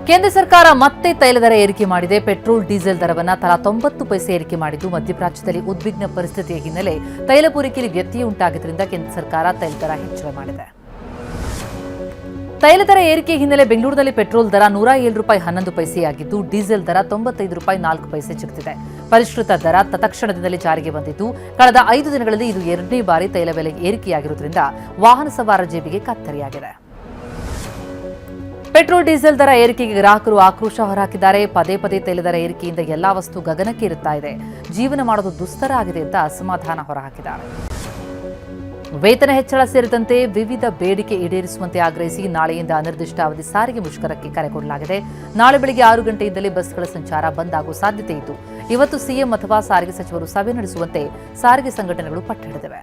ಕೇಂದ್ರ ಸರ್ಕಾರ ಮತ್ತೆ ತೈಲ ದರ ಏರಿಕೆ ಮಾಡಿದೆ. ಪೆಟ್ರೋಲ್ ಡೀಸೆಲ್ ದರವನ್ನು ತಲಾ 90 ಪೈಸೆ ಏರಿಕೆ ಮಾಡಿದ್ದು ಮಧ್ಯಪ್ರಾಚ್ಯದಲ್ಲಿ ಉದ್ವಿಗ್ನ ಪರಿಸ್ಥಿತಿಯ ಹಿನ್ನೆಲೆ ತೈಲ ಪೂರೈಕೆಯಲ್ಲಿ ವ್ಯತ್ಯಯ ಉಂಟಾಗಿದ್ದರಿಂದ ಕೇಂದ್ರ ಸರ್ಕಾರ ತೈಲ ದರ ಹೆಚ್ಚಳ ಮಾಡಿದೆ. ತೈಲ ದರ ಏರಿಕೆ ಹಿನ್ನೆಲೆ ಬೆಂಗಳೂರಿನಲ್ಲಿ ಪೆಟ್ರೋಲ್ ದರ ₹107.11 ಡೀಸೆಲ್ ದರ ₹95.4 ಜಿಗಿದಿದೆ. ಪರಿಷ್ಕೃತ ದರ ತತ್ಕ್ಷಣದಿಂದಲೇ ಜಾರಿಗೆ ಬಂದಿದ್ದು ಕಳೆದ 5 ದಿನಗಳಲ್ಲಿ ಇದು ಎರಡನೇ ಬಾರಿ ತೈಲ ಬೆಲೆ ಏರಿಕೆಯಾಗಿರುವುದರಿಂದ ವಾಹನ ಸವಾರರ ಜೇಬಿಗೆ ಕತ್ತರಿಯಾಗಿದೆ. ಪೆಟ್ರೋಲ್ ಡೀಸೆಲ್ ದರ ಏರಿಕೆಗೆ ಗ್ರಾಹಕರು ಆಕ್ರೋಶ ಹೊರಹಾಕಿದ್ದಾರೆ. ಪದೇ ಪದೇ ತೈಲ ದರ ಏರಿಕೆಯಿಂದ ಎಲ್ಲಾ ವಸ್ತು ಗಗನಕ್ಕೆ ಏರುತ್ತಾ ಇದೆ. ಜೀವನ ಮಾಡೋದು ದುಸ್ತರ ಆಗಿದೆ ಅಂತ ಅಸಮಾಧಾನ ಹೊರಹಾಕಿದ್ದಾರೆ. ವೇತನ ಹೆಚ್ಚಳ ಸೇರಿದಂತೆ ವಿವಿಧ ಬೇಡಿಕೆ ಈಡೇರಿಸುವಂತೆ ಆಗ್ರಹಿಸಿ ನಾಳೆಯಿಂದ ಅನಿರ್ದಿಷ್ಟಾವಧಿ ಸಾರಿಗೆ ಮುಷ್ಕರಕ್ಕೆ ಕರೆ ಕೊಡಲಾಗಿದೆ. ನಾಳೆ ಬೆಳಗ್ಗೆ 6 ಗಂಟೆಯಿಂದಲೇ ಬಸ್ಗಳ ಸಂಚಾರ ಬಂದ್ ಆಗುವ ಸಾಧ್ಯತೆ ಇದ್ದು ಇವತ್ತು ಸಿಎಂ ಅಥವಾ ಸಾರಿಗೆ ಸಚಿವರು ಸಭೆ ನಡೆಸುವಂತೆ ಸಾರಿಗೆ ಸಂಘಟನೆಗಳು ಪಟ್ಟು ಹಿಡಿದಿವೆ.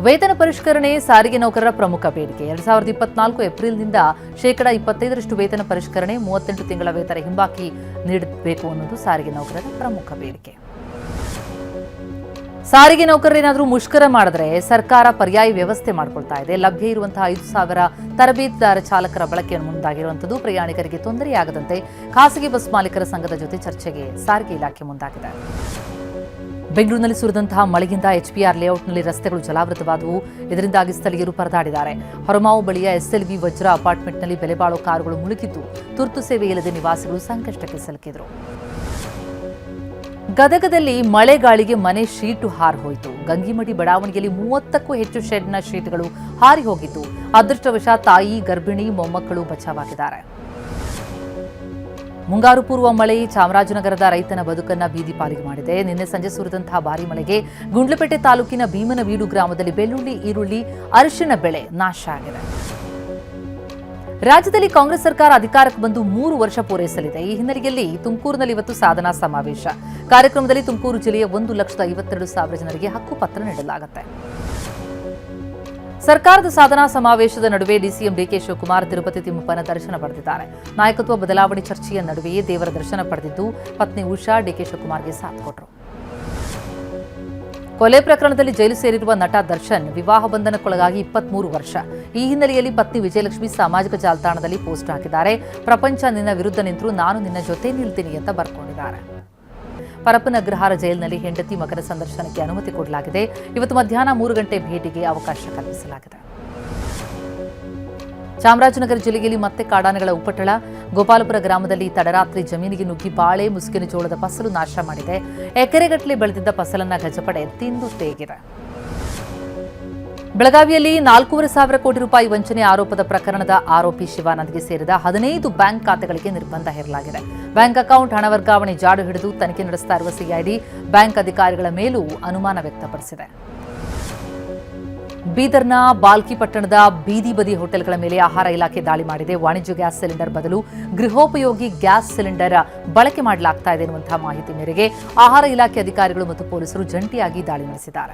ವೇತನ ಪರಿಷ್ಕರಣೆ ಸಾರಿಗೆ ನೌಕರರ ಪ್ರಮುಖ ಬೇಡಿಕೆ. 2024 ಏಪ್ರಿಲ್ನಿಂದ %25 ವೇತನ ಪರಿಷ್ಕರಣೆ, 38 ತಿಂಗಳ ವೇತನ ಹಿಂಬಾಕಿ ನೀಡಬೇಕು ಅನ್ನೋದು ಸಾರಿಗೆ ನೌಕರರ ಪ್ರಮುಖ ಬೇಡಿಕೆ. ಸಾರಿಗೆ ನೌಕರರೇನಾದರೂ ಮುಷ್ಕರ ಮಾಡಿದ್ರೆ ಸರ್ಕಾರ ಪರ್ಯಾಯ ವ್ಯವಸ್ಥೆ ಮಾಡಿಕೊಳ್ತಾ ಇದೆ. ಲಭ್ಯ ಇರುವಂತಹ 5,000 ತರಬೇತಿದಾರ ಚಾಲಕರ ಬಳಕೆಯನ್ನು ಮುಂದಾಗಿರುವಂಥದ್ದು ಪ್ರಯಾಣಿಕರಿಗೆ ತೊಂದರೆಯಾಗದಂತೆ ಖಾಸಗಿ ಬಸ್ ಮಾಲೀಕರ ಸಂಘದ ಜೊತೆ ಚರ್ಚೆಗೆ ಸಾರಿಗೆ ಇಲಾಖೆ ಮುಂದಾಗಿದೆ. ಬೆಂಗಳೂರಿನಲ್ಲಿ ಸುರಿದಂತಹ ಮಳೆಯಿಂದ HBR ಲೇಔಟ್ನಲ್ಲಿ ರಸ್ತೆಗಳು ಜಲಾವೃತವಾದವು. ಇದರಿಂದಾಗಿ ಸ್ಥಳೀಯರು ಪರದಾಡಿದ್ದಾರೆ. ಹೊರಮಾವು ಬಳಿಯ SLV ವಜ್ರ ಅಪಾರ್ಟ್ಮೆಂಟ್ನಲ್ಲಿ ಬೆಲೆಬಾಳೋ ಕಾರುಗಳು ಮುಳುಗಿದ್ದು ತುರ್ತು ಸೇವೆ ಇಲ್ಲದೆ ನಿವಾಸಿಗಳು ಸಂಕಷ್ಟಕ್ಕೆ ಸಿಲುಕಿದರು. ಗದಗದಲ್ಲಿ ಮಳೆಗಾಳಿಗೆ ಮನೆ ಶೀಟು ಹಾರಿ ಹೋಯಿತು. ಗಂಗಿಮಡಿ ಬಡಾವಣೆಯಲ್ಲಿ 30ಕ್ಕೂ ಹೆಚ್ಚು ಶೆಡ್ನ ಶೀಟ್ಗಳು ಹಾರಿ ಹೋಗಿದ್ದು ಅದೃಷ್ಟವಶಾತ್ ತಾಯಿ, ಗರ್ಭಿಣಿ, ಮೊಮ್ಮಕ್ಕಳು ಬಚಾವಾಗಿದ್ದಾರೆ. ಮುಂಗಾರು ಪೂರ್ವ ಮಳೆ ಚಾಮರಾಜನಗರದ ರೈತನ ಬದುಕನ್ನ ಬೀದಿ ಪಾಲಿಗೆ ಮಾಡಿದೆ. ನಿನ್ನೆ ಸಂಜೆ ಸುರಿದಂತಹ ಭಾರೀ ಮಳೆಗೆ ಗುಂಡ್ಲಪೇಟೆ ತಾಲೂಕಿನ ಭೀಮನವೀಡು ಗ್ರಾಮದಲ್ಲಿ ಬೆಳ್ಳುಳ್ಳಿ, ಈರುಳ್ಳಿ, ಅರಿಶಿಣ ಬೆಳೆ ನಾಶ ಆಗಿದೆ. ರಾಜ್ಯದಲ್ಲಿ ಕಾಂಗ್ರೆಸ್ ಸರ್ಕಾರ ಅಧಿಕಾರಕ್ಕೆ ಬಂದು 3 ವರ್ಷ ಪೂರೈಸಲಿದೆ. ಈ ಹಿನ್ನೆಲೆಯಲ್ಲಿ ತುಮಕೂರಿನಲ್ಲಿ ಇವತ್ತು ಸಾಧನಾ ಸಮಾವೇಶ. ಕಾರ್ಯಕ್ರಮದಲ್ಲಿ ತುಮಕೂರು ಜಿಲ್ಲೆಯ 1,52,000 ಜನರಿಗೆ ಹಕ್ಕುಪತ್ರ ನೀಡಲಾಗುತ್ತೆ. ಸರ್ಕಾರದ ಸಾಧನಾ ಸಮಾವೇಶದ ನಡುವೆ ಡಿಸಿಎಂ ಡಿಕೆ ಶಿವಕುಮಾರ್ ತಿರುಪತಿ ತಿಮ್ಮಪ್ಪನ ದರ್ಶನ ಪಡೆದಿದ್ದಾರೆ. ನಾಯಕತ್ವ ಬದಲಾವಣೆ ಚರ್ಚೆಯ ನಡುವೆಯೇ ದೇವರ ದರ್ಶನ ಪಡೆದಿದ್ದು ಪತ್ನಿ ಉಷಾ ಡಿಕೆ ಶಿವಕುಮಾರ್ಗೆ ಸಾಥ್ ಕೊಟ್ಟರು. ಕೊಲೆ ಪ್ರಕರಣದಲ್ಲಿ ಜೈಲು ಸೇರಿರುವ ನಟ ದರ್ಶನ್ ವಿವಾಹ ಬಂಧನಕ್ಕೊಳಗಾಗಿ 23 ವರ್ಷ. ಈ ಹಿನ್ನೆಲೆಯಲ್ಲಿ ಪತ್ನಿ ವಿಜಯಲಕ್ಷ್ಮಿ ಸಾಮಾಜಿಕ ಜಾಲತಾಣದಲ್ಲಿ ಪೋಸ್ಟ್ ಹಾಕಿದ್ದಾರೆ. ಪ್ರಪಂಚ ನಿನ್ನ ವಿರುದ್ಧ ನಿಂತರೂ ನಾನು ನಿನ್ನ ಜೊತೆ ನಿಲ್ತೀನಿ ಅಂತ ಬರ್ಕೊಂಡಿದ್ದಾರೆ. ಪರಪ್ಪನ ಅಗ್ರಹಾರ ಜೈಲಿನಲ್ಲಿ ಹೆಂಡತಿ ಮಗನ ಸಂದರ್ಶನಕ್ಕೆ ಅನುಮತಿ ಕೊಡಲಾಗಿದೆ. ಇವತ್ತು ಮಧ್ಯಾಹ್ನ 3 ಗಂಟೆ ಭೇಟಿಗೆ ಅವಕಾಶ ಕಲ್ಪಿಸಲಾಗಿದೆ. ಚಾಮರಾಜನಗರ ಜಿಲ್ಲೆಯಲ್ಲಿ ಮತ್ತೆ ಕಾಡಾನೆಗಳ ಉಪಟಳ. ಗೋಪಾಲಪುರ ಗ್ರಾಮದಲ್ಲಿ ತಡರಾತ್ರಿ ಜಮೀನಿಗೆ ನುಗ್ಗಿ ಬಾಳೆ, ಮುಸುಕಿನ ಜೋಳದ ಫಸಲು ನಾಶ ಮಾಡಿದೆ. ಎಕರೆಗಟ್ಟಲೆ ಬೆಳೆದಿದ್ದ ಫಸಲನ್ನ ಗಜಪಡೆ ತಿಂದು ತೇಗಿದೆ. ಬೆಳಗಾವಿಯಲ್ಲಿ 4,500 ಕೋಟಿ ರೂಪಾಯಿ ವಂಚನೆ ಆರೋಪದ ಪ್ರಕರಣದ ಆರೋಪಿ ಶಿವಾನಂದ್ಗೆ ಸೇರಿದ 15 ಬ್ಯಾಂಕ್ ಖಾತೆಗಳಿಗೆ ನಿರ್ಬಂಧ ಹೇರಲಾಗಿದೆ. ಬ್ಯಾಂಕ್ ಅಕೌಂಟ್ ಹಣ ವರ್ಗಾವಣೆ ಜಾಡು ಹಿಡಿದು ತನಿಖೆ ನಡೆಸ್ತಾ ಇರುವ ಸಿಐಡಿ ಬ್ಯಾಂಕ್ ಅಧಿಕಾರಿಗಳ ಮೇಲೂ ಅನುಮಾನ ವ್ಯಕ್ತಪಡಿಸಿದೆ. ಬೀದರ್ನ ಬಾಲ್ಕಿ ಪಟ್ಟಣದ ಬೀದಿ ಬದಿ ಹೋಟೆಲ್ಗಳ ಮೇಲೆ ಆಹಾರ ಇಲಾಖೆ ದಾಳಿ ಮಾಡಿದೆ. ವಾಣಿಜ್ಯ ಗ್ಯಾಸ್ ಸಿಲಿಂಡರ್ ಬದಲು ಗೃಹೋಪಯೋಗಿ ಗ್ಯಾಸ್ ಸಿಲಿಂಡರ್ ಬಳಕೆ ಮಾಡಲಾಗ್ತಾ ಇದೆ ಎನ್ನುವಂತಹ ಮಾಹಿತಿ ಮೇರೆಗೆ ಆಹಾರ ಇಲಾಖೆ ಅಧಿಕಾರಿಗಳು ಮತ್ತು ಪೊಲೀಸರು ಜಂಟಿಯಾಗಿ ದಾಳಿ ನಡೆಸಿದ್ದಾರೆ.